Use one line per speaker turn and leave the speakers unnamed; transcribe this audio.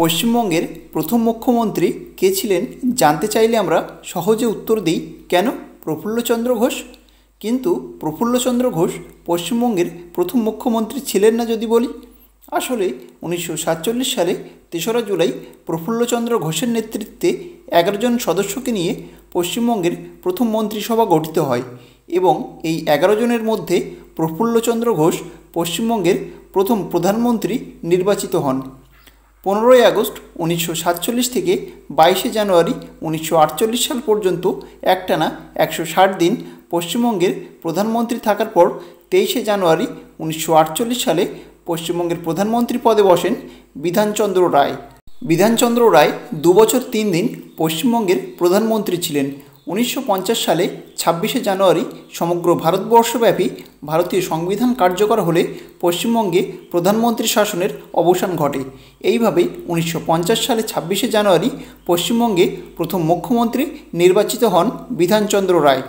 পশ্চিমবঙ্গের প্রথম মুখ্যমন্ত্রী কে ছিলেন জানতে চাইলে আমরা সহজে উত্তর দিই কেন প্রফুল্লচন্দ্র ঘোষ। কিন্তু প্রফুল্লচন্দ্র ঘোষ পশ্চিমবঙ্গের প্রথম মুখ্যমন্ত্রী ছিলেন না যদি বলি। আসলে 1947 সালে 3রা জুলাই প্রফুল্লচন্দ্র ঘোষের নেতৃত্বে 11 জন সদস্যকে নিয়ে পশ্চিমবঙ্গের প্রথম মন্ত্রিসভা গঠিত হয় এবং এই 11 জনের মধ্যে প্রফুল্লচন্দ্র ঘোষ পশ্চিমবঙ্গের প্রথম প্রধানমন্ত্রী নির্বাচিত হন। 15ই আগস্ট 1947 থেকে 22শে জানুয়ারি 1948 সাল পর্যন্ত একটানা 160 দিন পশ্চিমবঙ্গের প্রধানমন্ত্রী থাকার পর 23শে জানুয়ারি 1948 সালে পশ্চিমবঙ্গের প্রধানমন্ত্রী পদে বসেন বিধানচন্দ্র রায়। বিধানচন্দ্র রায় 2 বছর 3 দিন পশ্চিমবঙ্গের প্রধানমন্ত্রী ছিলেন। 1950 সালে 26শে জানুয়ারি সমগ্র ভারতবর্ষব্যাপী ভারতীয় সংবিধান কার্যকর হলে পশ্চিমবঙ্গে প্রধানমন্ত্রী শাসনের অবসান ঘটে। এইভাবে 1950 সালে 26শে জানুয়ারি পশ্চিমবঙ্গে প্রথম মুখ্যমন্ত্রী নির্বাচিত হন বিধানচন্দ্র রায়।